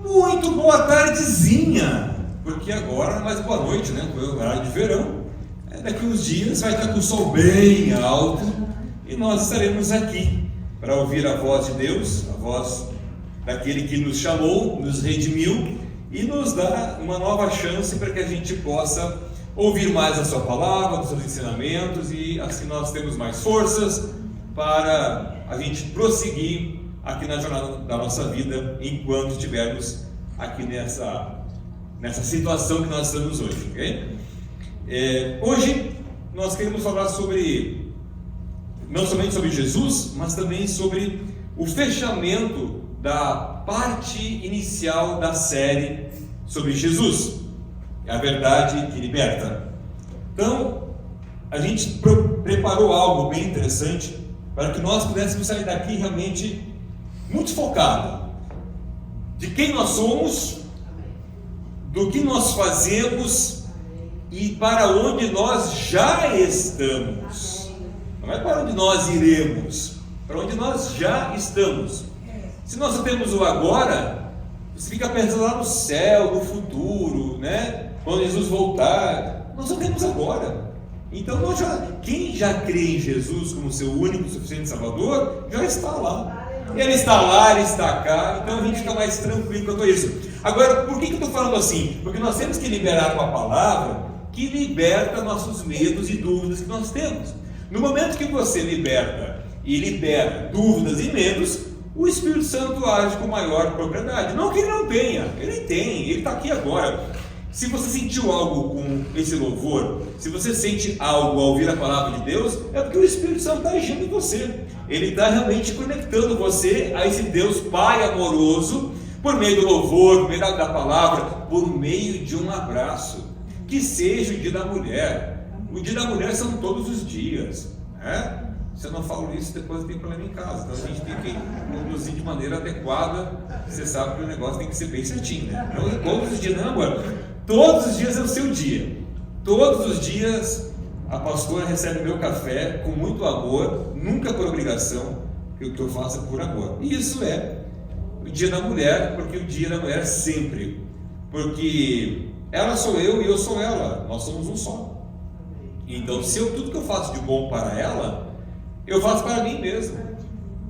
Muito boa tardezinha, porque agora é mais boa noite, né? Com o horário de verão. Daqui uns dias vai estar com o sol bem alto e nós estaremos aqui para ouvir a voz de Deus, a voz daquele que nos chamou, nos redimiu e nos dá uma nova chance para que a gente possa ouvir mais a sua palavra, os seus ensinamentos, e assim nós temos mais forças para a gente prosseguir aqui na jornada da nossa vida, enquanto estivermos aqui nessa situação que nós estamos hoje, ok? Hoje nós queremos falar sobre, não somente sobre Jesus, mas também sobre o fechamento da parte inicial da série sobre Jesus, a verdade que liberta. Então, a gente preparou algo bem interessante para que nós pudéssemos sair daqui realmente muito focado de quem nós somos, do que nós fazemos e para onde nós já estamos. Não é para onde nós iremos, para onde nós já estamos. Se nós só temos o agora, você fica pensando lá no céu, no futuro, né? Quando Jesus voltar, nós só temos agora. Então quem já crê em Jesus como seu único e suficiente Salvador, já está lá. Ele está lá, ele está cá, então a gente fica mais tranquilo quanto a isso. Agora, por que eu estou falando assim? Porque nós temos que liberar uma palavra que liberta nossos medos e dúvidas que nós temos. No momento que você liberta e libera dúvidas e medos, o Espírito Santo age com maior propriedade. Não que ele não tenha, ele tem, ele está aqui agora. Se você sentiu algo com esse louvor, se você sente algo ao ouvir a palavra de Deus, é porque o Espírito Santo está agindo em você. Ele está realmente conectando você a esse Deus Pai amoroso, por meio do louvor, por meio da palavra, por meio de um abraço. Que seja o dia da mulher. O dia da mulher são todos os dias, né? Se eu não falo isso, depois tem problema em casa. Então a gente tem que conduzir de maneira adequada. Você sabe que o negócio tem que ser bem certinho, né? Então, todos os dias, não, amor. Todos os dias é o seu dia. Todos os dias a pastora recebe meu café com muito amor, nunca por obrigação, que o que eu faço é por amor. E isso é o dia da mulher, porque o dia da mulher é sempre. Porque ela sou eu e eu sou ela. Nós somos um só. Então, tudo que eu faço de bom para ela, eu faço para mim mesmo.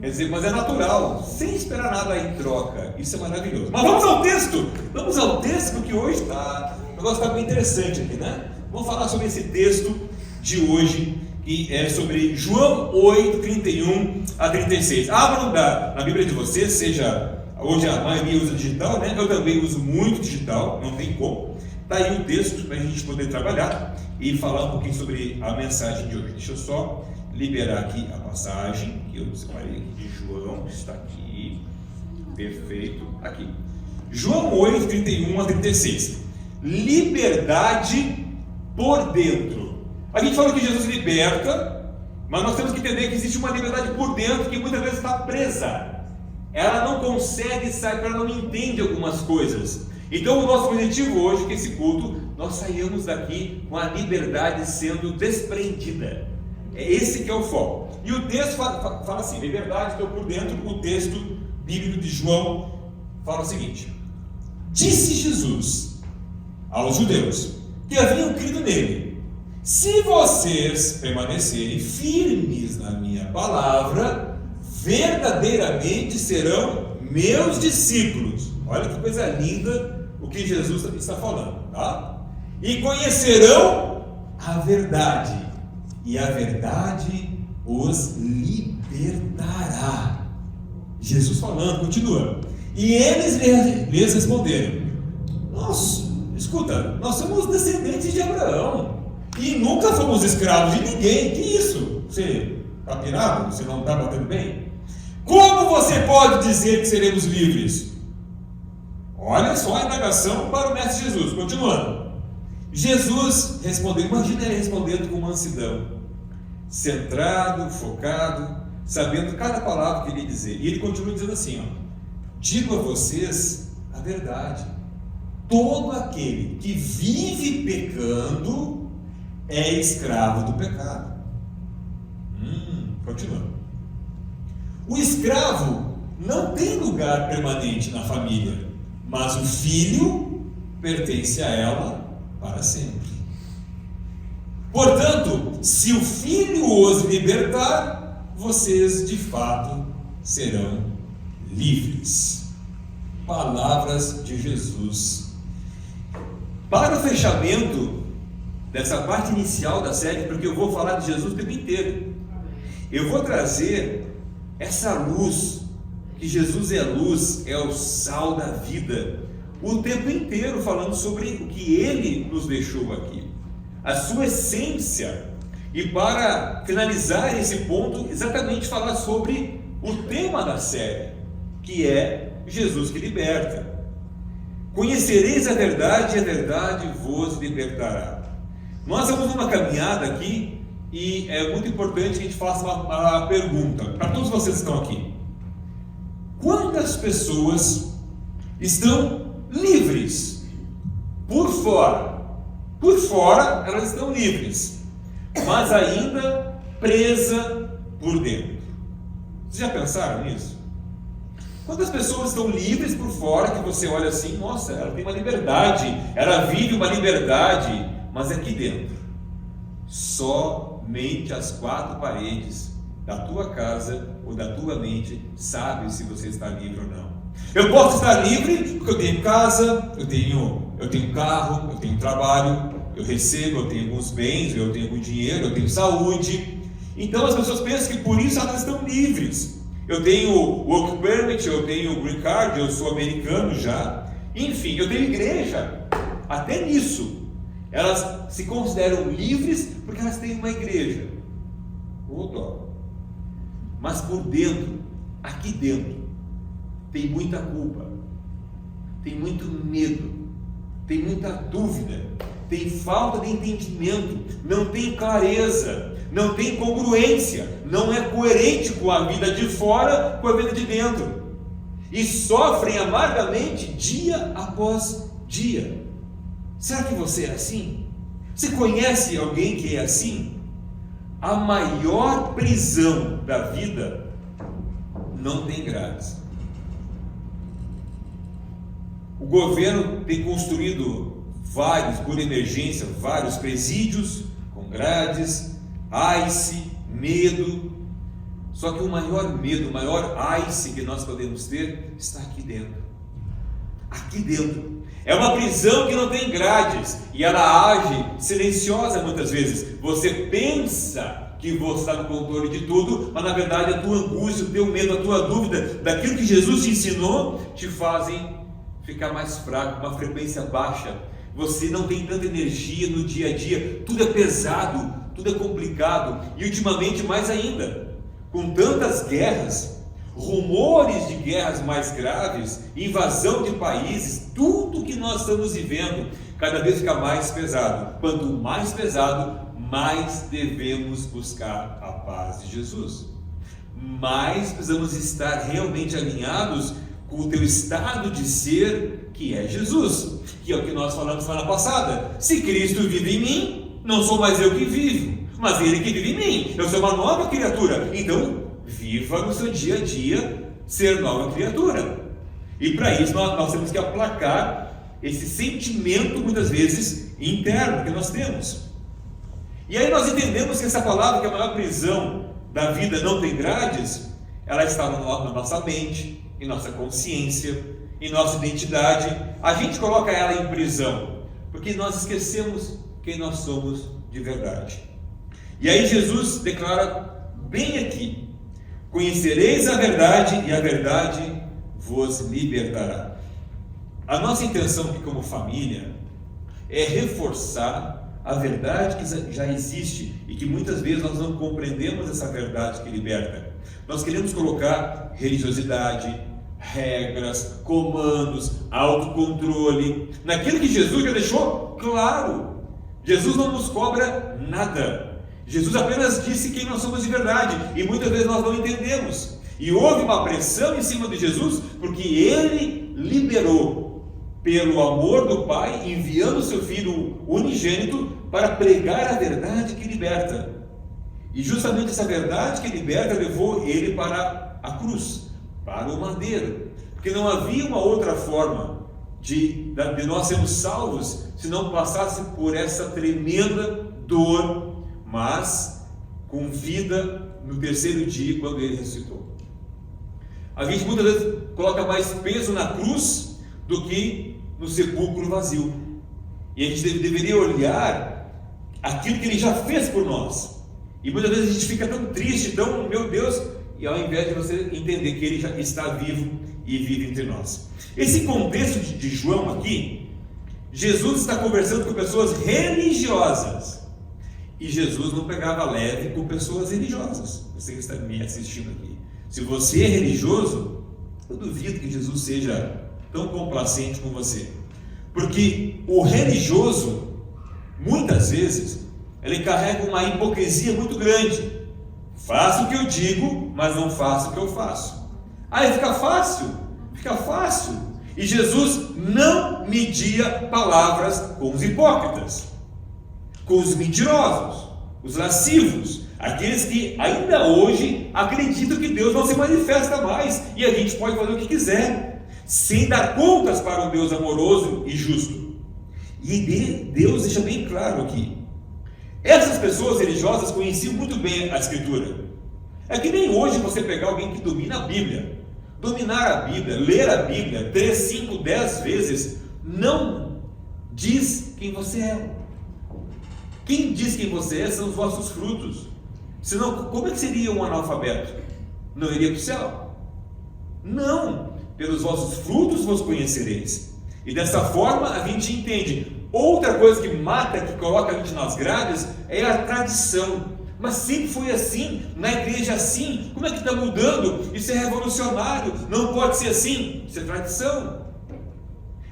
Quer dizer, mas é natural, sem esperar nada em troca. Isso é maravilhoso. Mas vamos ao texto! Vamos ao texto, porque hoje o negócio está bem interessante aqui, né? Vamos falar sobre esse texto de hoje, que é sobre João 8, 31 a 36. Abram na Bíblia de vocês, seja hoje a maioria usa digital, né? Eu também uso muito digital, não tem como. Está aí o texto para a gente poder trabalhar e falar um pouquinho sobre a mensagem de hoje. Deixa eu só liberar aqui a passagem que eu separei aqui de João, está aqui, perfeito, aqui. João 8, 31 a 36. Liberdade por dentro. A gente falou que Jesus liberta, mas nós temos que entender que existe uma liberdade por dentro que muitas vezes está presa. Ela não consegue sair, ela não entende algumas coisas. Então o nosso objetivo hoje, que esse culto, nós saímos daqui com a liberdade sendo desprendida. É esse que é o foco. E o texto fala assim, liberdade, estou por dentro. O texto bíblico de João fala o seguinte: disse Jesus aos judeus que haviam crido nele: se vocês permanecerem firmes na minha palavra, verdadeiramente serão meus discípulos. Olha que coisa linda o que Jesus está falando, tá? E conhecerão a verdade, e a verdade os libertará. Jesus falando, continua. E eles lhes responderam: escuta, nós somos descendentes de Abraão e nunca fomos escravos de ninguém. Que isso? Você está pirado? Você não está batendo bem? Como você pode dizer que seremos livres? Olha só a indagação para o mestre Jesus. Continuando. Jesus respondeu, imagina ele respondendo com mansidão, centrado, focado, sabendo cada palavra que ele ia dizer. E ele continua dizendo assim, digo a vocês a verdade: todo aquele que vive pecando é escravo do pecado. Continuando. O escravo não tem lugar permanente na família, mas o Filho pertence a ela para sempre. Portanto, se o Filho os libertar, vocês de fato serão livres. Palavras de Jesus. Para o fechamento dessa parte inicial da série, porque eu vou falar de Jesus o tempo inteiro, eu vou trazer essa luz, que Jesus é a luz, é o sal da vida, o tempo inteiro falando sobre o que Ele nos deixou aqui, a sua essência. E para finalizar esse ponto, exatamente falar sobre o tema da série, que é Jesus que liberta. Conhecereis a verdade e a verdade vos libertará. Nós estamos numa caminhada aqui e é muito importante que a gente faça uma pergunta para todos vocês que estão aqui. Quantas pessoas estão livres por fora? Por fora elas estão livres, mas ainda presa por dentro. Vocês já pensaram nisso? Quantas pessoas estão livres por fora que você olha assim, nossa, ela tem uma liberdade, ela vive uma liberdade, mas aqui dentro, somente as quatro paredes da tua casa ou da tua mente sabem se você está livre ou não. Eu posso estar livre porque eu tenho casa, eu tenho carro, eu tenho trabalho, eu recebo, eu tenho alguns bens, eu tenho algum dinheiro, eu tenho saúde. Então as pessoas pensam que por isso elas estão livres. Eu tenho work permit, eu tenho green card, eu sou americano já. Enfim, eu tenho igreja. Até nisso, elas se consideram livres porque elas têm uma igreja. Mas por dentro, aqui dentro, tem muita culpa, tem muito medo, tem muita dúvida, tem falta de entendimento, não tem clareza, não tem congruência, não é coerente com a vida de fora, com a vida de dentro, e sofrem amargamente dia após dia. Será que você é assim? Você conhece alguém que é assim? A maior prisão da vida não tem grades. O governo tem construído vários, por emergência, vários presídios com grades, ICE, medo. Só que o maior medo, o maior ICE que nós podemos ter está aqui dentro. Aqui dentro. É uma prisão que não tem grades e ela age silenciosa muitas vezes. Você pensa que você está no controle de tudo, mas na verdade a tua angústia, o teu medo, a tua dúvida daquilo que Jesus te ensinou te fazem ficar mais fraco, uma frequência baixa. Você não tem tanta energia no dia a dia, tudo é pesado, tudo é complicado, e ultimamente mais ainda, com tantas guerras, rumores de guerras mais graves, invasão de países, tudo que nós estamos vivendo, cada vez fica mais pesado. Quanto mais pesado, mais devemos buscar a paz de Jesus, mais precisamos estar realmente alinhados com o teu estado de ser, que é Jesus, que é o que nós falamos semana passada. Se Cristo vive em mim, não sou mais eu que vivo, mas Ele que vive em mim. Eu sou uma nova criatura. Então, viva no seu dia a dia ser nova criatura. E para isso nós temos que aplacar esse sentimento, muitas vezes, interno que nós temos. E aí nós entendemos que essa palavra, que é a maior prisão da vida não tem grades, ela está na nossa mente, em nossa consciência, em nossa identidade. A gente coloca ela em prisão, porque nós esquecemos quem nós somos de verdade. E aí Jesus declara bem aqui: conhecereis a verdade e a verdade vos libertará. A nossa intenção aqui como família é reforçar a verdade que já existe e que muitas vezes nós não compreendemos essa verdade que liberta. Nós queremos colocar religiosidade, regras, comandos, autocontrole, naquilo que Jesus já deixou claro. Jesus não nos cobra nada. Jesus apenas disse quem nós somos de verdade, e muitas vezes nós não entendemos. E houve uma pressão em cima de Jesus, porque Ele liberou, pelo amor do Pai, enviando o seu Filho unigênito para pregar a verdade que liberta. E justamente essa verdade que liberta levou Ele para a cruz, para o madeiro, porque não havia uma outra forma de nós sermos salvos se não passasse por essa tremenda dor, mas com vida no terceiro dia, quando ele ressuscitou. A gente muitas vezes coloca mais peso na cruz do que no sepulcro vazio. E a gente deveria olhar aquilo que ele já fez por nós. E muitas vezes a gente fica tão triste, tão, meu Deus, e ao invés de você entender que ele já está vivo e vive entre nós. Esse contexto de João aqui, Jesus está conversando com pessoas religiosas. E Jesus não pegava leve com pessoas religiosas. Você que está me assistindo aqui. Se você é religioso, eu duvido que Jesus seja tão complacente com você. Porque o religioso, muitas vezes, ele carrega uma hipocrisia muito grande. Faço o que eu digo, mas não faço o que eu faço. Aí fica fácil. E Jesus não media palavras com os hipócritas, com os mentirosos, os lascivos, aqueles que ainda hoje acreditam que Deus não se manifesta mais e a gente pode fazer o que quiser, sem dar contas para um Deus amoroso e justo. E Deus deixa bem claro aqui: essas pessoas religiosas conheciam muito bem a Escritura. É que nem hoje você pegar alguém que domina a Bíblia. Dominar a Bíblia, ler a Bíblia 3, 5, 10 vezes, não diz quem você é. Quem diz quem você é são os vossos frutos. Senão, como é que seria um analfabeto? Não iria para o céu? Não, pelos vossos frutos vos conhecereis. E dessa forma a gente entende. Outra coisa que mata, que coloca a gente nas grades, é a tradição. Mas sempre foi assim, na igreja assim. Como é que está mudando? Isso é revolucionário, não pode ser assim. Isso é tradição.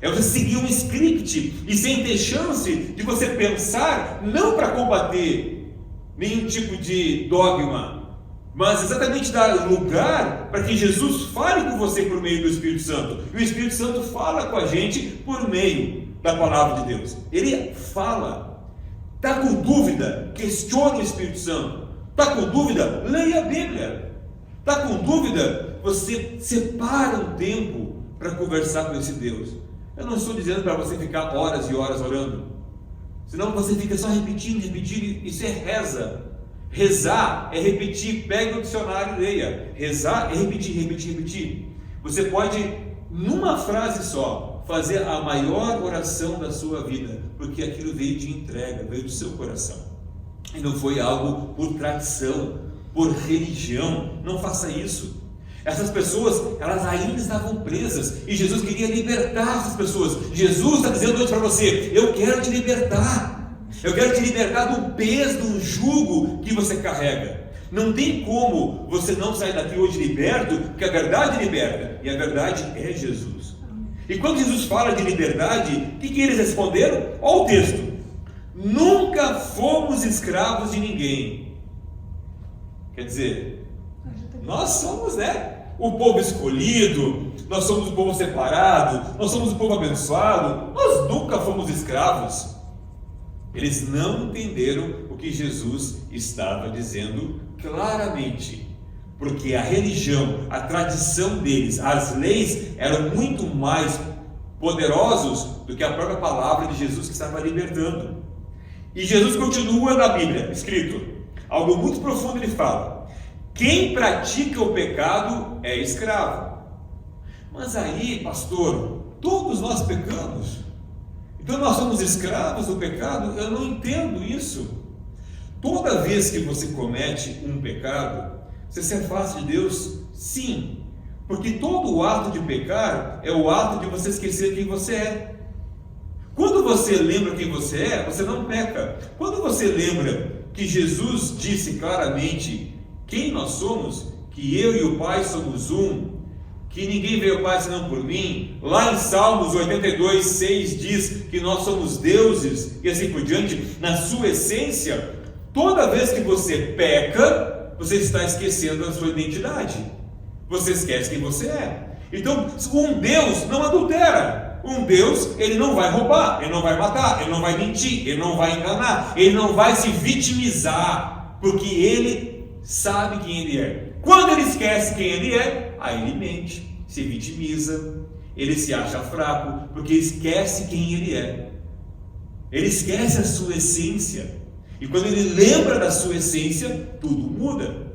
É você seguir um script e sem ter chance de você pensar, não para combater nenhum tipo de dogma, mas exatamente dar lugar para que Jesus fale com você por meio do Espírito Santo. E o Espírito Santo fala com a gente por meio da palavra de Deus. Ele fala. Está com dúvida? Questione o Espírito Santo. Está com dúvida? Leia a Bíblia. Está com dúvida? Você separa um tempo para conversar com esse Deus. Eu não estou dizendo para você ficar horas e horas orando. Senão você fica só repetindo. Isso é reza. Rezar é repetir. Pega o dicionário e leia. Rezar é repetir. Você pode, numa frase só, fazer a maior oração da sua vida, porque aquilo veio de entrega, veio do seu coração, e não foi algo por tradição, por religião. Não faça isso. Essas pessoas, elas ainda estavam presas, e Jesus queria libertar essas pessoas. Jesus está dizendo hoje para você: eu quero te libertar, eu quero te libertar do peso, do jugo que você carrega. Não tem como você não sair daqui hoje liberto, porque a verdade liberta, e a verdade é Jesus. E quando Jesus fala de liberdade, o que eles responderam? Olha o texto: nunca fomos escravos de ninguém. Quer dizer, nós somos, o povo escolhido, nós somos o povo separado, nós somos o povo abençoado, nós nunca fomos escravos. Eles não entenderam o que Jesus estava dizendo claramente. Porque a religião, a tradição deles, as leis eram muito mais poderosos do que a própria palavra de Jesus que estava libertando. E Jesus continua na Bíblia, escrito, algo muito profundo. Ele fala: quem pratica o pecado é escravo. Mas aí, pastor, todos nós pecamos, então nós somos escravos do pecado? Eu não entendo isso. Toda vez que você comete um pecado, você se afasta de Deus? Sim, porque todo o ato de pecar é o ato de você esquecer quem você é. Quando você lembra quem você é, você não peca. Quando você lembra que Jesus disse claramente quem nós somos, que eu e o Pai somos um, que ninguém veio ao Pai senão por mim, lá em Salmos 82, 6 diz que nós somos deuses, e assim por diante, na sua essência, toda vez que você peca, você está esquecendo a sua identidade. Você esquece quem você é. Então, um Deus não adultera. Um Deus, ele não vai roubar, ele não vai matar, ele não vai mentir, ele não vai enganar, ele não vai se vitimizar, porque ele sabe quem ele é. Quando ele esquece quem ele é, aí ele mente, se vitimiza, ele se acha fraco, porque esquece quem ele é. Ele esquece a sua essência. E quando ele lembra da sua essência, tudo muda.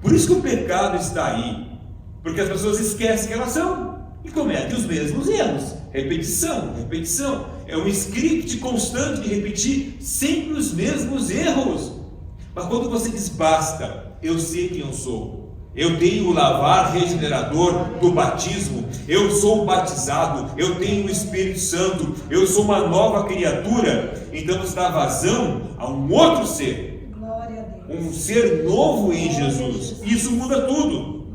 Por isso que o pecado está aí. Porque as pessoas esquecem quem elas são e cometem os mesmos erros. Repetição, repetição. É um script constante de repetir sempre os mesmos erros. Mas quando você diz basta, eu sei quem eu sou. Eu tenho o lavar regenerador do batismo, eu sou batizado, eu tenho o Espírito Santo, eu sou uma nova criatura. Então você dá vazão a um outro ser, um ser novo em Jesus. Isso muda tudo,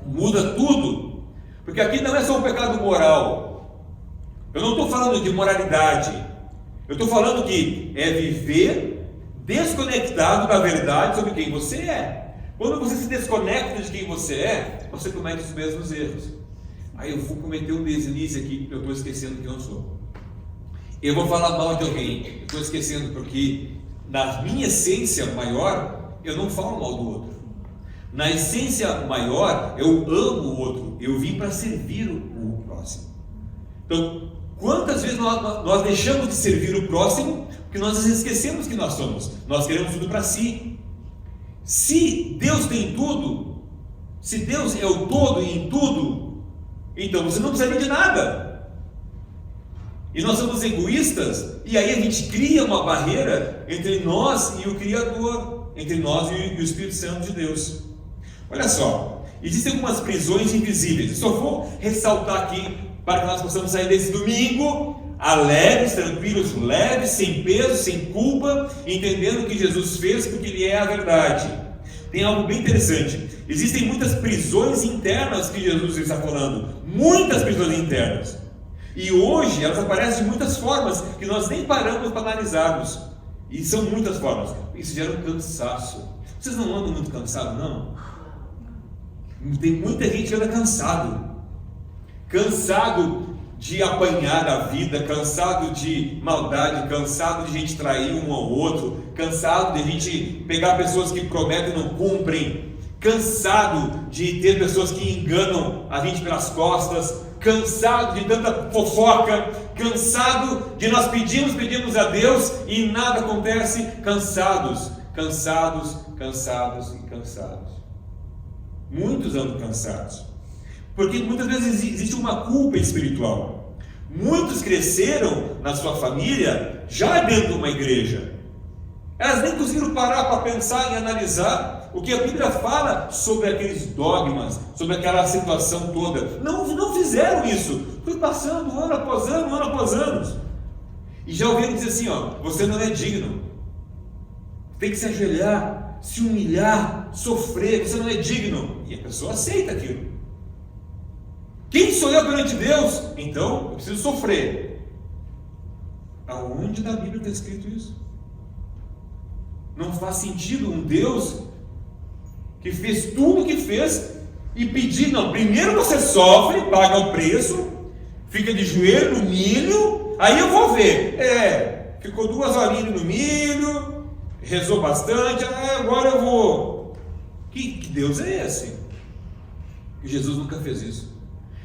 muda tudo, porque aqui não é só um pecado moral. Eu não estou falando de moralidade, eu estou falando que é viver desconectado da verdade sobre quem você é. Quando você se desconecta de quem você é, você comete os mesmos erros. Aí eu vou cometer um deslize aqui, eu estou esquecendo quem eu sou. Eu vou falar mal de alguém, eu estou esquecendo porque na minha essência maior, eu não falo mal do outro. Na essência maior, eu amo o outro, eu vim para servir o próximo. Então, quantas vezes nós deixamos de servir o próximo, porque nós esquecemos que nós somos, nós queremos tudo para si. Se Deus tem tudo, se Deus é o todo e em tudo, então você não precisa de nada. E nós somos egoístas, e aí a gente cria uma barreira entre nós e o Criador, entre nós e o Espírito Santo de Deus. Olha só, existem algumas prisões invisíveis. Eu só vou ressaltar aqui para que nós possamos sair desse domingo alegres, tranquilos, leves, sem peso, sem culpa, entendendo o que Jesus fez, porque Ele é a verdade. Tem algo bem interessante. Existem muitas prisões internas que Jesus está falando, muitas prisões internas. E hoje elas aparecem de muitas formas que nós nem paramos para analisarmos. E são muitas formas. Isso gera um cansaço. Vocês não andam muito cansados, não? Tem muita gente que anda cansado. Cansado de apanhar da vida, cansado de maldade, cansado de gente trair um ao outro, cansado de a gente pegar pessoas que prometem e não cumprem, cansado de ter pessoas que enganam a gente pelas costas, cansado de tanta fofoca, cansado de nós pedimos a Deus e nada acontece, cansados. Muitos andam cansados. Porque muitas vezes existe uma culpa espiritual. Muitos cresceram na sua família já dentro de uma igreja. Elas nem conseguiram parar para pensar e analisar o que a Bíblia fala sobre aqueles dogmas, sobre aquela situação toda. Não fizeram isso. Foi passando ano após ano. E já ouviram dizer assim, você não é digno. Tem que se ajoelhar, se humilhar, sofrer, você não é digno. E a pessoa aceita aquilo. Quem sou eu perante Deus? Então, eu preciso sofrer. Aonde na Bíblia está escrito isso? Não faz sentido um Deus que fez tudo o que fez e pedir, não, primeiro você sofre, paga o preço, fica de joelho no milho, aí eu vou ver. Ficou 2 horinhas no milho, rezou bastante, agora eu vou. Que Deus é esse? Jesus nunca fez isso.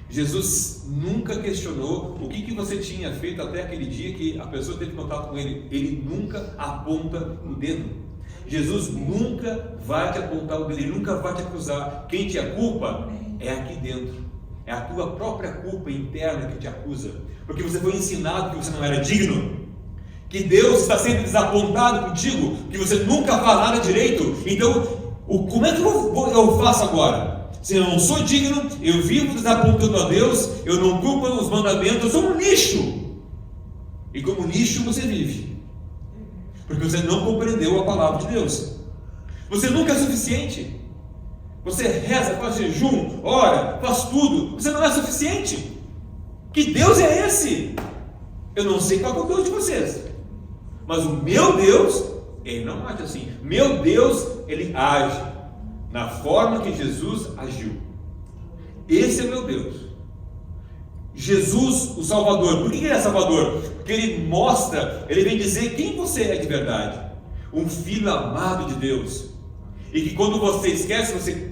Jesus nunca questionou o que você tinha feito até aquele dia que a pessoa teve contato com Ele. Ele nunca aponta o dedo. Jesus nunca vai te apontar o dedo, Ele nunca vai te acusar. Quem te acusa é aqui dentro. É a tua própria culpa interna que te acusa. Porque você foi ensinado que você não era digno. Que Deus está sempre desapontado contigo, que você nunca faz nada direito. Então, como é que eu faço agora? Se eu não sou digno, eu vivo desapontando a Deus, eu não cumpro os mandamentos, eu sou um lixo. E como lixo você vive, porque você não compreendeu a palavra de Deus. Você nunca é suficiente. Você reza, faz jejum, ora, faz tudo, você não é suficiente. Que Deus é esse? Eu não sei qual é o Deus de vocês, mas o meu Deus, Ele não age assim. Meu Deus, Ele age na forma que Jesus agiu. Esse é meu Deus. Jesus, o Salvador. Por que Ele é Salvador? Porque Ele mostra, Ele vem dizer quem você é de verdade. Um filho amado de Deus. E que quando você esquece, você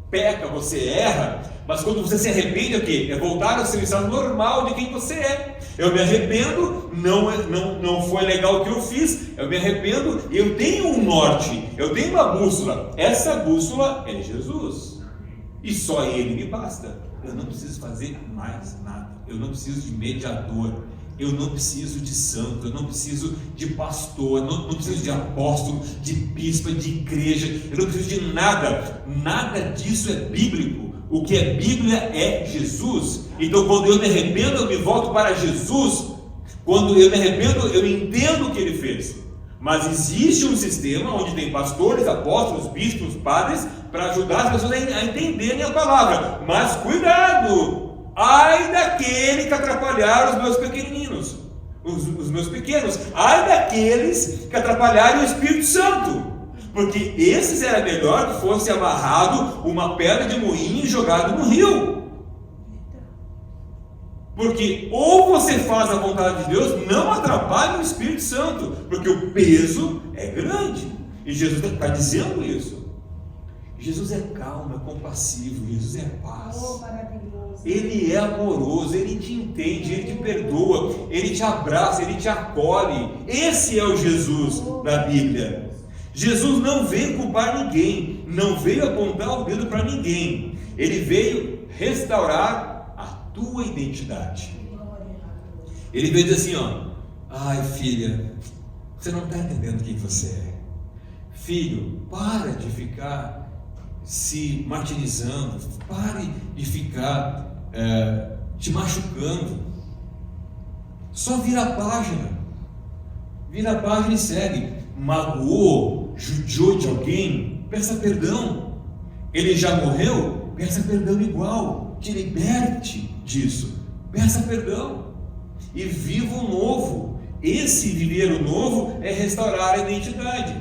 peca, você erra, mas quando você se arrepende, é o quê? É voltar ao seu estado normal de quem você é. Eu me arrependo, não foi legal o que eu fiz, eu me arrependo, eu tenho um norte, eu tenho uma bússola. Essa bússola é Jesus, e só Ele me basta. Eu não preciso fazer mais nada, eu não preciso de mediador, eu não preciso de santo, eu não preciso de pastor, não preciso de apóstolo, de bispo, de igreja, eu não preciso de nada. Nada disso é bíblico. O que é Bíblia é Jesus. Então, quando eu me arrependo, eu me volto para Jesus. Quando eu me arrependo, eu entendo o que Ele fez. Mas existe um sistema onde tem pastores, apóstolos, bispos, padres, para ajudar as pessoas a entenderem a palavra. Mas cuidado! Ai daquele que atrapalhar os meus pequeninos, os meus pequenos. Ai daqueles que atrapalharem o Espírito Santo. Porque esses era melhor que fosse amarrado uma pedra de moinho e jogado no rio. Porque ou você faz a vontade de Deus, não atrapalhe o Espírito Santo, porque o peso é grande. E Jesus está dizendo isso. Jesus é calmo, é compassivo, Jesus é paz. Ele é amoroso, Ele te entende, Ele te perdoa, Ele te abraça, Ele te acolhe. Esse é o Jesus da Bíblia. Jesus não veio culpar ninguém, não veio apontar o dedo para ninguém. Ele veio restaurar a tua identidade. Ele veio dizer assim, ai filha, você não está entendendo quem você é. Filho, para de ficar se martirizando, pare de ficar te machucando. Só vira a página e segue. Magoou, judiou de alguém, peça perdão. Ele já morreu, peça perdão igual. Te liberte disso, peça perdão e viva o novo. Esse viver o novo é restaurar a identidade.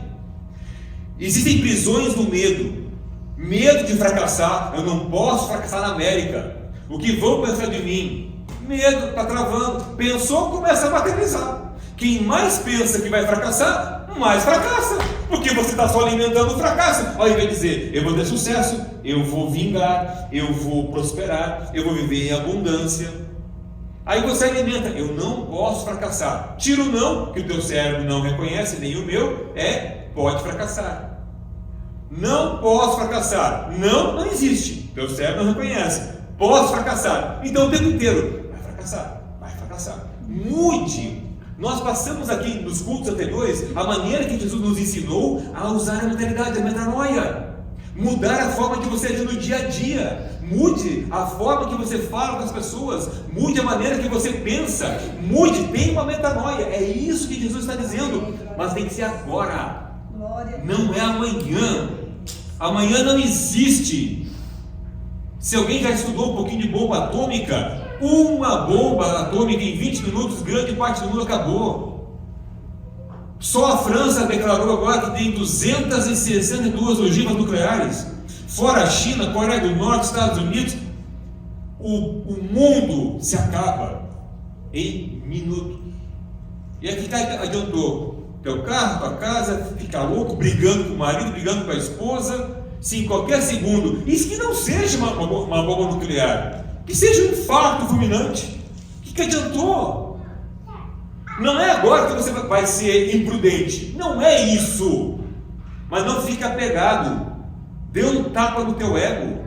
Existem prisões do medo de fracassar. Eu não posso fracassar na América, o que vão pensar de mim? Medo, está travando. Pensou, começa a materializar. Quem mais pensa que vai fracassar, mais fracassa, porque você está só alimentando o fracasso. Ao invés de dizer, eu vou ter sucesso, eu vou vingar, eu vou prosperar, eu vou viver em abundância. Aí você alimenta, eu não posso fracassar. Tira o não, que o teu cérebro não reconhece, nem o meu, pode fracassar. Não posso fracassar. Não existe. Teu cérebro não reconhece. Posso fracassar. Então o tempo inteiro, vai fracassar. Mude. Nós passamos aqui nos cultos anteriores a maneira que Jesus nos ensinou a usar a mentalidade, a metanoia. Mudar a forma que você age no dia a dia. Mude a forma que você fala com as pessoas. Mude a maneira que você pensa. Mude, tenha uma metanoia. É isso que Jesus está dizendo. Mas tem que ser agora. Não é amanhã. Amanhã não existe. Se alguém já estudou um pouquinho de bomba atômica, uma bomba atômica em 20 minutos, grande parte do mundo acabou. Só a França declarou agora que tem 262 ogivas nucleares. Fora a China, Coreia do Norte, Estados Unidos, o mundo se acaba em minutos. E aqui adiantou teu carro, tua casa, ficar louco, brigando com o marido, brigando com a esposa, se em qualquer segundo, isso que não seja uma bomba nuclear, que seja um infarto fulminante, o que adiantou? Não é agora que você vai ser imprudente, não é isso, mas não fica apegado, dê um tapa no teu ego,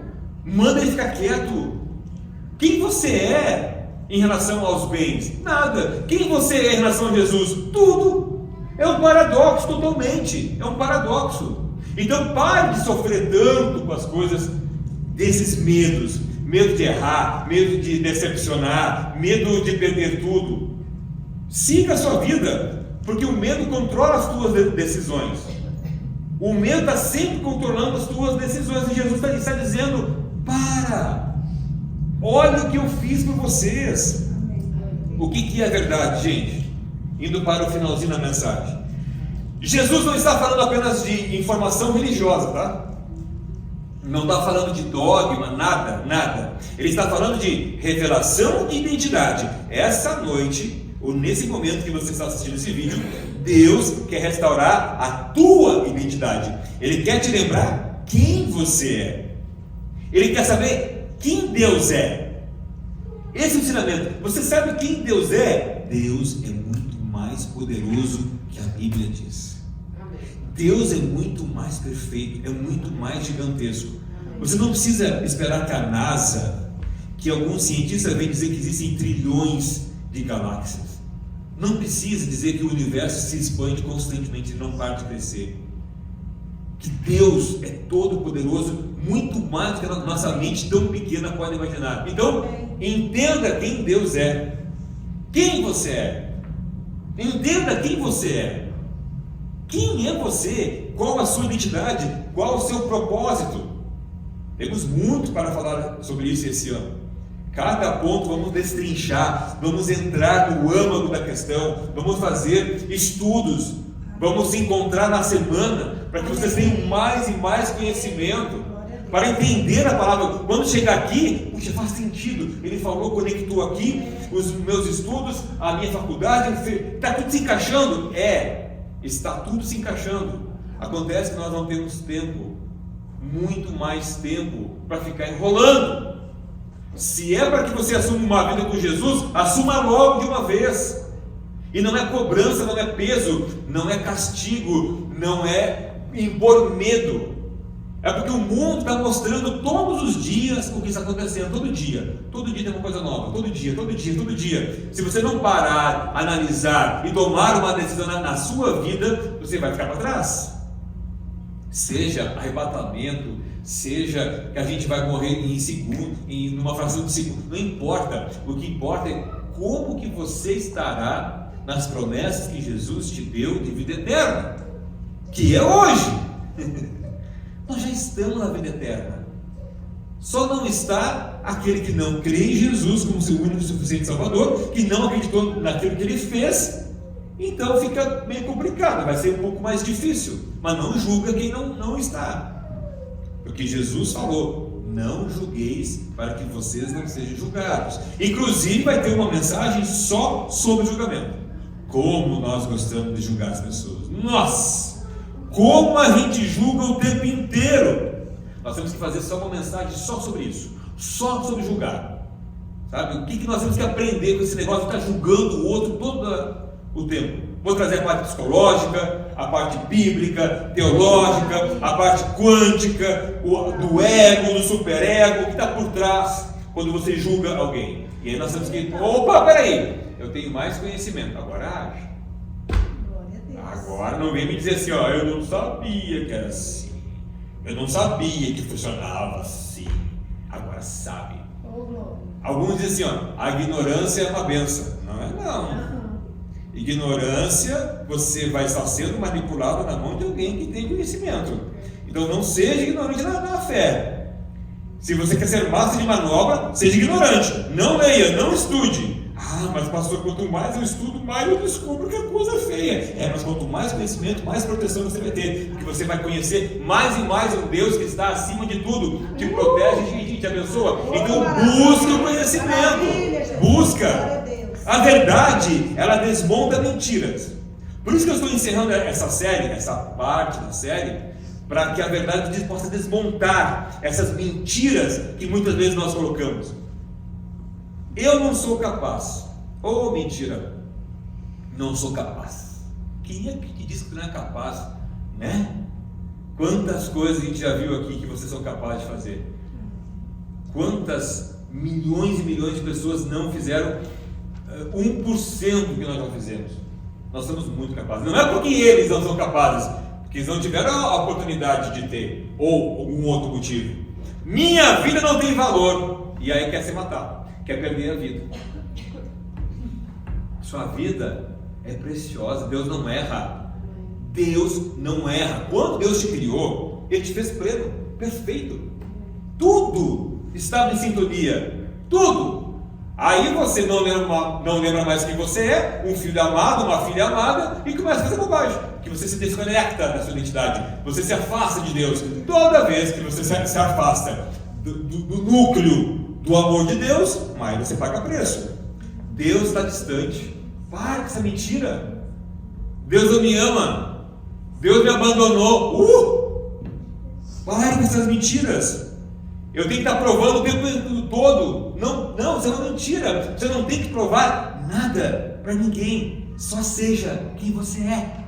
manda ele ficar quieto. Quem você é em relação aos bens? Nada. Quem você é em relação a Jesus? Tudo. É um paradoxo totalmente, é um paradoxo. Então pare de sofrer tanto com as coisas desses medos, medo de errar, medo de decepcionar, medo de perder tudo. Siga a sua vida, porque o medo controla as tuas decisões. O medo está sempre controlando as tuas decisões, e Jesus está dizendo, para, olha o que eu fiz por vocês. O que é verdade, gente? Indo para o finalzinho da mensagem. Jesus não está falando apenas de informação religiosa, tá? Não está falando de dogma, nada. Ele está falando de revelação de identidade. Essa noite, ou nesse momento que você está assistindo esse vídeo, Deus quer restaurar a tua identidade. Ele quer te lembrar quem você é. Ele quer saber quem Deus é. Esse é o ensinamento. Você sabe quem Deus é? Deus é muito mais poderoso que a Bíblia diz. Deus é muito mais perfeito, é muito mais gigantesco. Você não precisa esperar que a NASA, que alguns cientistas vêm dizer que existem trilhões de galáxias. Não precisa dizer que o universo se expande constantemente e não para de crescer. Que Deus é todo poderoso, muito mais do que a nossa mente tão pequena pode imaginar. Então, entenda quem Deus é. Quem você é? Entenda quem você é. Quem é você? Qual a sua identidade? Qual o seu propósito? Temos muito para falar sobre isso esse ano. Cada ponto vamos destrinchar, vamos entrar no âmago da questão, vamos fazer estudos, vamos se encontrar na semana, para que vocês tenham mais e mais conhecimento, para entender a palavra. Quando chegar aqui, puxa, faz sentido, ele falou, conectou aqui os meus estudos, a minha faculdade, está tudo se encaixando? Está tudo se encaixando. Acontece que nós não temos tempo, muito mais tempo, para ficar enrolando. Se é para que você assuma uma vida com Jesus, assuma logo de uma vez. E não é cobrança, não é peso, não é castigo, não é impor medo. É porque o mundo está mostrando todos os dias o que está acontecendo, todo dia tem uma coisa nova, todo dia. Se você não parar, analisar e tomar uma decisão na sua vida, você vai ficar para trás. Seja arrebatamento, seja que a gente vai morrer em segundo, numa fração de segundo, não importa. O que importa é como que você estará nas promessas que Jesus te deu de vida eterna, que é hoje. Nós já estamos na vida eterna. Só não está aquele que não crê em Jesus como seu único e suficiente Salvador, que não acreditou naquilo que ele fez. Então fica meio complicado, vai ser um pouco mais difícil. Mas não julga quem não está, porque Jesus falou: não julgueis, para que vocês não sejam julgados. Inclusive vai ter uma mensagem só sobre julgamento. Como nós gostamos de julgar as pessoas. Nossa, como a gente julga o tempo inteiro. Nós temos que fazer só uma mensagem só sobre isso, só sobre julgar. Sabe, o que nós temos que aprender com esse negócio de ficar julgando o outro todo o tempo? Vou trazer a parte psicológica, a parte bíblica, teológica, a parte quântica, do ego, do superego, o que está por trás quando você julga alguém. E aí nós temos que, opa, peraí, eu tenho mais conhecimento, agora age. Agora não vem me dizer assim, ó, eu não sabia que era assim, eu não sabia que funcionava assim, agora sabe. Alguns dizem assim, ó, a ignorância é uma benção. Não é não. Ignorância, você vai estar sendo manipulado na mão de alguém que tem conhecimento. Então não seja ignorante na fé. Se você quer ser massa de manobra, seja ignorante. Não leia, não estude. Ah, mas pastor, quanto mais eu estudo, mais eu descubro que a coisa é feia. Mas quanto mais conhecimento, mais proteção você vai ter. Porque você vai conhecer mais e mais um Deus que está acima de tudo, te protege e te abençoa. Então busque o conhecimento. Busca. A verdade, ela desmonta mentiras. Por isso que eu estou encerrando essa série, essa parte da série, para que a verdade possa desmontar essas mentiras que muitas vezes nós colocamos. Eu não sou capaz. Oh, mentira. Não sou capaz. Quem é que diz que não é capaz? Né? Quantas coisas a gente já viu aqui que vocês são capazes de fazer? Quantas milhões e milhões de pessoas não fizeram 1% do que nós já fizemos? Nós somos muito capazes. Não é porque eles não são capazes, porque eles não tiveram a oportunidade de ter, ou algum outro motivo. Minha vida não tem valor, e aí quer se matar, quer perder a vida. Sua vida é preciosa. Deus não erra. Deus não erra. Quando Deus te criou, Ele te fez pleno, perfeito. Tudo estava em sintonia, tudo. Aí você não lembra mais quem você é, um filho amado, uma filha amada, e começa a fazer bobagem, que você se desconecta da sua identidade, você se afasta de Deus. Toda vez que você se afasta do núcleo do amor de Deus, mais você paga preço. Deus está distante. Para com essa mentira. Deus não me ama, Deus me abandonou. Pare com essas mentiras. Eu tenho que estar provando o tempo todo. Não, isso é uma mentira. Você não tem que provar nada para ninguém. Só seja quem você é.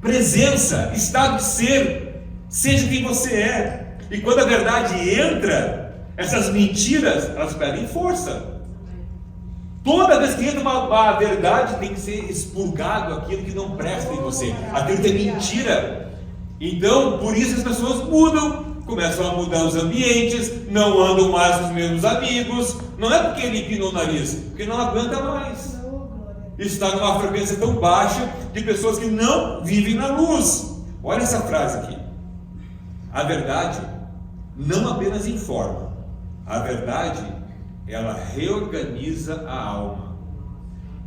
Presença, estado de ser. Seja quem você é. E quando a verdade entra, essas mentiras, elas perdem força. Toda vez que entra uma verdade, tem que ser expurgado aquilo que não presta em você, aquilo que é mentira. Então, por isso as pessoas mudam, começam a mudar os ambientes, não andam mais com os mesmos amigos. Não é porque ele empinou o nariz, porque não aguenta mais. Está numa frequência tão baixa de pessoas que não vivem na luz. Olha essa frase aqui. A verdade não apenas informa, a verdade, ela reorganiza a alma.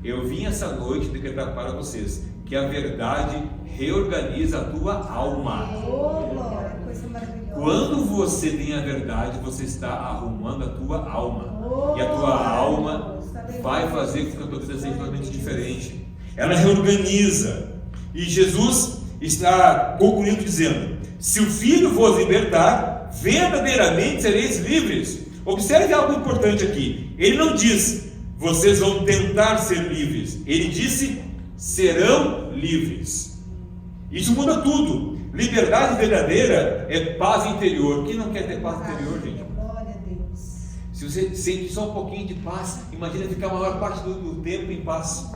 Eu vim essa noite decretar para vocês que a verdade reorganiza a tua alma. Coisa maravilhosa. Quando você tem a verdade, você está arrumando a tua alma. E a tua alma vai fazer com que a tua vida seja totalmente diferente. Ela reorganiza. E Jesus está concluindo dizendo: se o Filho vos libertar, verdadeiramente sereis livres. Observe algo importante aqui. Ele não diz, vocês vão tentar ser livres. Ele disse, serão livres. Isso muda tudo. Liberdade verdadeira é paz interior. Quem não quer ter paz interior, gente? Glória a Deus. Se você sente só um pouquinho de paz, imagina ficar a maior parte do tempo em paz.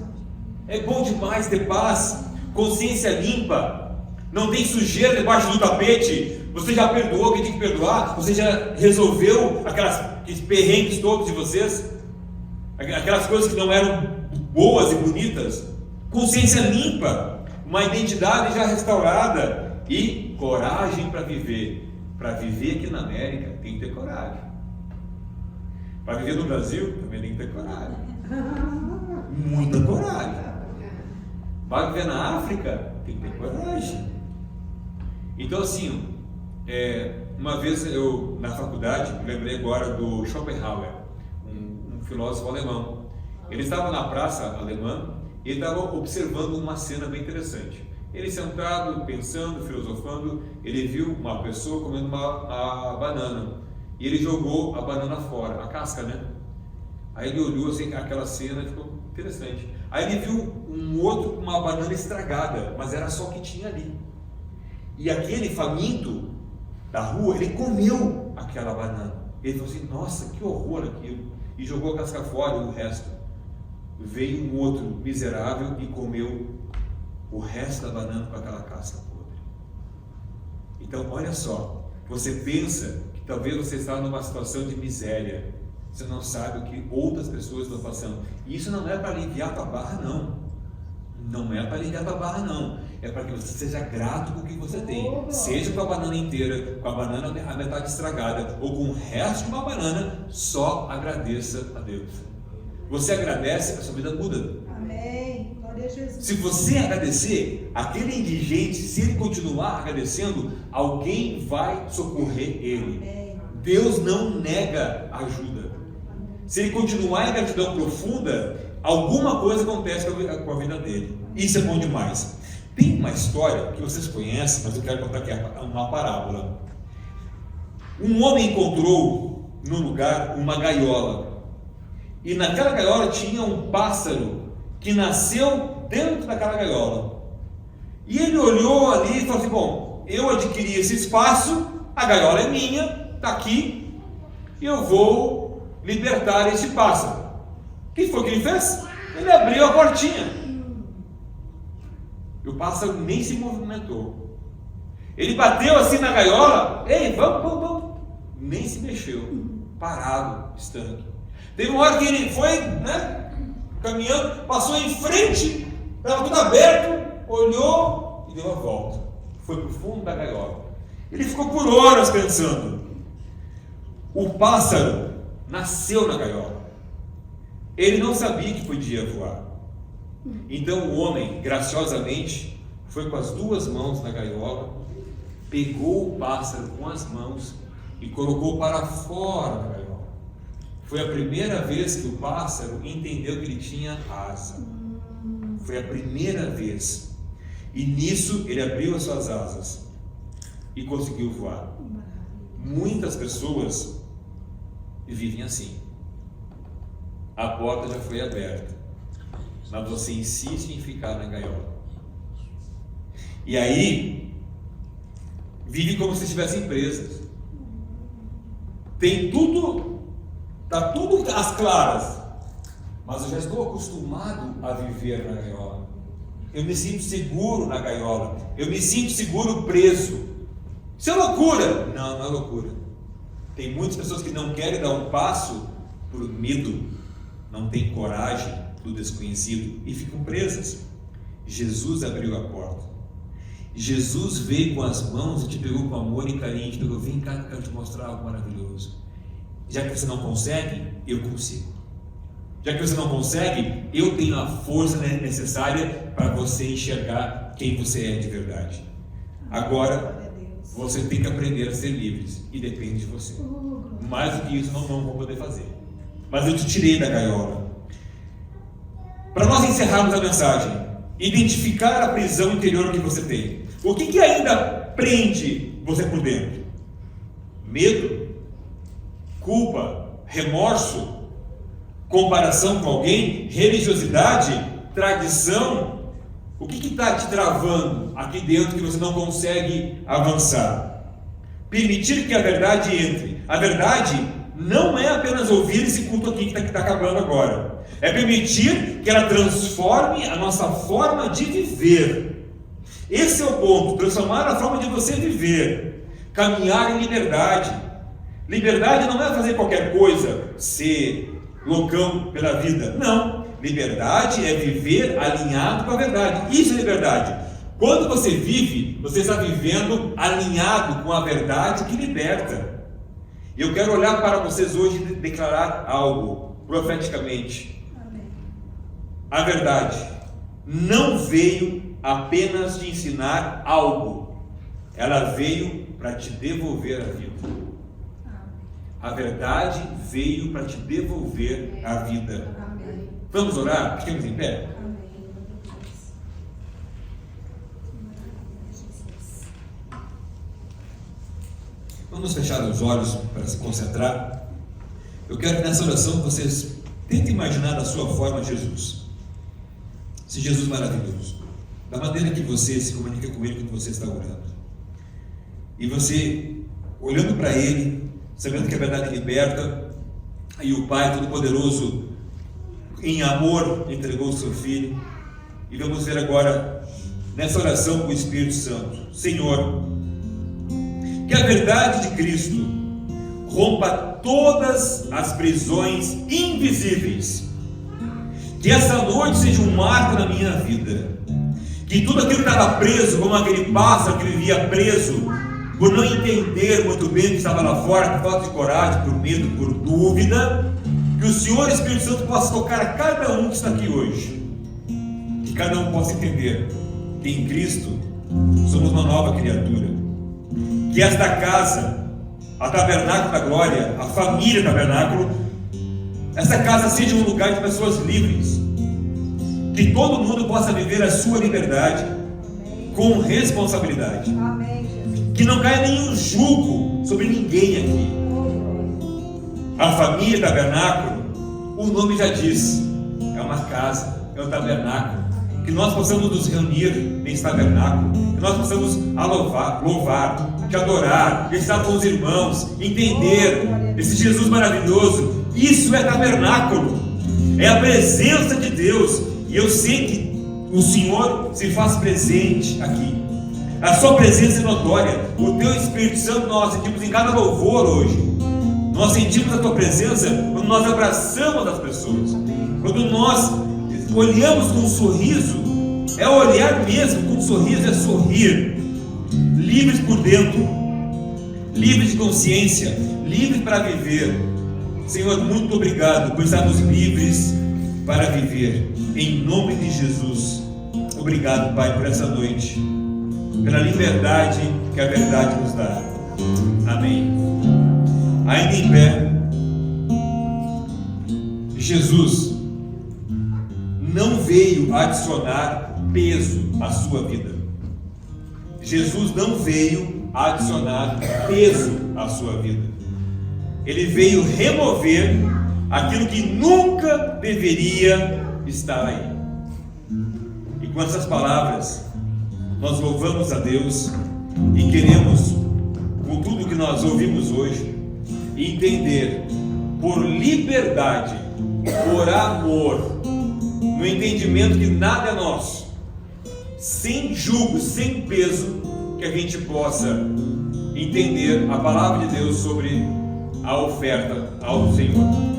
É bom demais ter paz. Consciência limpa. Não tem sujeira debaixo do tapete. Você já perdoou quem tem que perdoar? Você já resolveu aqueles perrengues todos de vocês? Aquelas coisas que não eram boas e bonitas? Consciência limpa, uma identidade já restaurada e coragem para viver. Para viver aqui na América tem que ter coragem. Para viver no Brasil também tem que ter coragem. Muita coragem. Para viver na África tem que ter coragem. Então assim, uma vez eu, na faculdade, lembrei agora do Schopenhauer, um filósofo alemão. Ele estava na praça alemã e ele estava observando uma cena bem interessante. Ele sentado, pensando, filosofando, ele viu uma pessoa comendo uma banana e ele jogou a banana fora, a casca, né? Aí ele olhou assim, aquela cena e ficou interessante. Aí ele viu um outro com uma banana estragada, mas era só o que tinha ali. E aquele faminto da rua, ele comeu aquela banana. Ele falou assim, nossa, que horror aquilo. E jogou a casca fora e o resto. Veio um outro miserável e comeu o resto da banana com aquela casca podre. Então, olha só, você pensa que talvez você está numa situação de miséria. Você não sabe o que outras pessoas estão passando. E isso não é para aliviar a tua barra, não. Não é para aliviar a tua barra, não. É para que você seja grato com o que você tem. Seja com a banana inteira, com a banana a metade estragada, ou com o resto de uma banana, só agradeça a Deus. Você agradece, a sua vida muda. Amém. Glória a Jesus. Se você agradecer, aquele indigente, se ele continuar agradecendo, alguém vai socorrer ele. Amém. Deus não nega ajuda. Se ele continuar em gratidão profunda, alguma coisa acontece com a vida dele. Isso é bom demais. Tem uma história que vocês conhecem, mas eu quero contar aqui uma parábola. Um homem encontrou no lugar uma gaiola. E naquela gaiola tinha um pássaro que nasceu dentro daquela gaiola. E ele olhou ali e falou assim, bom, eu adquiri esse espaço, a gaiola é minha, está aqui, e eu vou libertar esse pássaro. O que foi que ele fez? Ele abriu a portinha. E o pássaro nem se movimentou. Ele bateu assim na gaiola, ei, vamos. Nem se mexeu, parado, estanque. Teve uma hora que ele foi, caminhando, passou em frente, estava tudo aberto, olhou e deu a volta. Foi para o fundo da gaiola. Ele ficou por horas pensando. O pássaro nasceu na gaiola. Ele não sabia que podia voar. Então o homem, graciosamente, foi com as duas mãos na gaiola, pegou o pássaro com as mãos e colocou para fora da gaiola. Foi a primeira vez que o pássaro entendeu que ele tinha asa. Foi a primeira vez. E nisso ele abriu as suas asas e conseguiu voar. Muitas pessoas vivem assim. A porta já foi aberta, mas você insiste em ficar na gaiola. E aí, vive como se estivessem presas. Tem tudo, está tudo às claras, mas eu já estou acostumado a viver na gaiola. Eu me sinto seguro na gaiola. Eu me sinto seguro preso. Isso é loucura? Não, não é loucura. Tem muitas pessoas que não querem dar um passo por medo, não têm coragem do desconhecido e ficam presas. Jesus abriu a porta. Jesus veio com as mãos e te pegou com amor e carinho, te pegou, vem cá que eu quero te mostrar algo maravilhoso. Já que você não consegue, eu consigo. Já que você não consegue, eu tenho a força necessária para você enxergar quem você é de verdade. Agora, você tem que aprender a ser livre e depende de você. Mais do que isso, não vou poder fazer. Mas eu te tirei da gaiola. Para nós encerrarmos a mensagem, identificar a prisão interior que você tem. O que ainda prende você por dentro? Medo? Culpa? Remorso? Comparação com alguém? Religiosidade? Tradição? O que está te travando aqui dentro que você não consegue avançar? Permitir que a verdade entre. A verdade não é apenas ouvir esse culto aqui que está acabando agora. É permitir que ela transforme a nossa forma de viver. Esse é o ponto, transformar a forma de você viver, caminhar em liberdade. Liberdade não é fazer qualquer coisa, ser loucão pela vida, não. Liberdade é viver alinhado com a verdade, isso é liberdade. Quando você vive, você está vivendo alinhado com a verdade que liberta. Eu quero olhar para vocês hoje e declarar algo, profeticamente. Amém. A verdade não veio apenas te ensinar algo, ela veio para te devolver a vida. A verdade veio para te devolver a vida. Amém. Vamos orar? Fiquemos em pé. Amém. Vamos fechar os olhos para se concentrar. Eu quero que nessa oração vocês tentem imaginar da sua forma Jesus. Esse Jesus maravilhoso. Da maneira que você se comunica com Ele quando você está orando. E você, olhando para Ele, sabendo que a verdade liberta, e o Pai Todo-Poderoso, em amor, entregou o seu Filho. E vamos ver agora, nessa oração com o Espírito Santo. Senhor, que a verdade de Cristo rompa todas as prisões invisíveis. Que essa noite seja um marco na minha vida. Que tudo aquilo que estava preso, como aquele pássaro que vivia preso, por não entender muito bem o que estava lá fora, por falta de coragem, por medo, por dúvida, que o Senhor Espírito Santo possa tocar a cada um que está aqui hoje. Que cada um possa entender que em Cristo somos uma nova criatura. Que esta casa, a Tabernáculo da Glória, a família Tabernáculo, essa casa seja um lugar de pessoas livres. Que todo mundo possa viver a sua liberdade. Amém. Com responsabilidade. Amém, Jesus. Que não caia nenhum julgo sobre ninguém aqui. A família Tabernáculo, o nome já diz, é uma casa, é um tabernáculo. Que nós possamos nos reunir nesse tabernáculo, que nós possamos louvar, te adorar, estar com os irmãos, entender esse Jesus maravilhoso. Isso é tabernáculo, é a presença de Deus. E eu sei que o Senhor se faz presente aqui. A sua presença é notória. O teu Espírito Santo nós sentimos em cada louvor hoje. Nós sentimos a tua presença quando nós abraçamos as pessoas, quando nós olhamos com um sorriso. É olhar mesmo com um sorriso, é sorrir, livres por dentro, livres de consciência, livres para viver. Senhor, muito obrigado por estarmos livres para viver, em nome de Jesus. Obrigado, Pai, por essa noite, pela liberdade que a verdade nos dá. Amém. Ainda em pé, Jesus não veio adicionar peso à sua vida. Jesus não veio adicionar peso à sua vida. Ele veio remover aquilo que nunca deveria estar aí. E com essas palavras, nós louvamos a Deus e queremos, com tudo que nós ouvimos hoje, entender por liberdade, por amor, no entendimento que nada é nosso, sem julgo, sem peso, que a gente possa entender a palavra de Deus sobre a oferta ao Senhor.